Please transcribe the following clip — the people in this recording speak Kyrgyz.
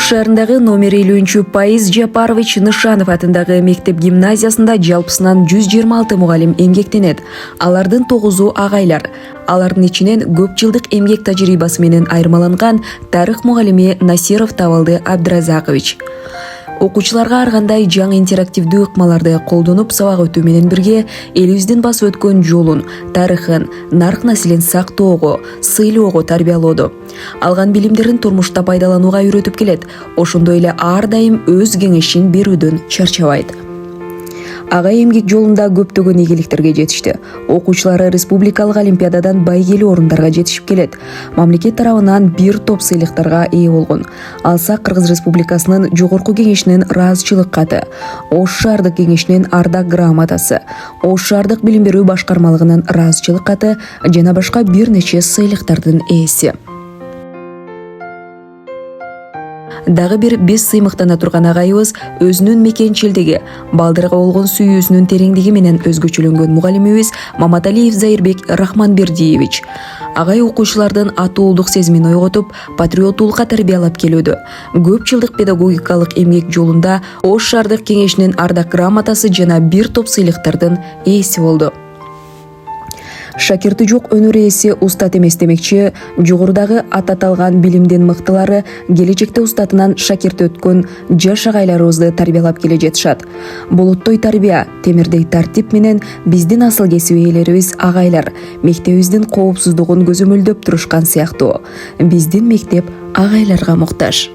шаарындагы номер 50 Паиз Жапарович Нышанов атындагы мектеп гимназиясында жалпысынан 126 мугалим эмгектенет. Алардын 9-у агайлар. Алардын ичинен көп жылдык эмгек тажрыйбасы менен айырмаланган тарых мугалими Насиров Табалды Абдразакович. Окуучуларга ар кандай жаңы интерактивдүү ыкмаларды колдонуп сабак өтүү менен бирге элибиздин басып өткөн жолун, тарыхын, нарк населин сактоого, сыйлоого тарбиялоодо. Алган билимдерин турмушта пайдаланууга үйрөтүп келет. Ошондой эле ар дайым өз кеңешин берүүдөн чарчабайт. Агай эмгек жолунда көптөгөн ийгиликтерге жетишти. Окуучулары республикалык олимпиададан байгелүү орундарга жетишип келет. Мамлекет тарабынан бир топ сыйлыктарга ээ болгон. Алсак Кыргыз Республикасынын жогорку кеңешинин ыраазычылык каты, Ош шаардык кеңешинин ардак грамотасы, Ош шаардык билим берүү башкармалыгынын ыраазычылык каты жана башка бир нече сыйлыктардын ээси. Дагы бир биз сыймыктана турган агайыбыз өзүнүн мекенчилдиги, балдарга болгон сүйүүсүнүн тереңдиги менен өзгөчөлөнгөн мугалимибиз Маматалиев Зайырбек Рахманбердиевич. Агай окуучулардын атуулдук сезимин ойготуп, патриоттуулукка тарбиялап келүүдө. Көп жылдык педагогикалык эмгек жолунда Ош шаардык кеңешинин ардак грамотасы жана бир топ сыйлыктардын ээси болду. Шакирти жок өнөр ээси устат эмес демекчи, жогорудагы аталган билимдин мыктылары келечекте устатынан шакирт өткөн жаш агайларыбызды тарбиялап келе жатышат. Болоттой тарбия, темирдей тартип менен биздин асыл кесип ээлерибиз агайлар мектебибиздин коопсуздугун көзөмөлдөп турушкан сыяктуу. Биздин мектеп агайларга муктаж.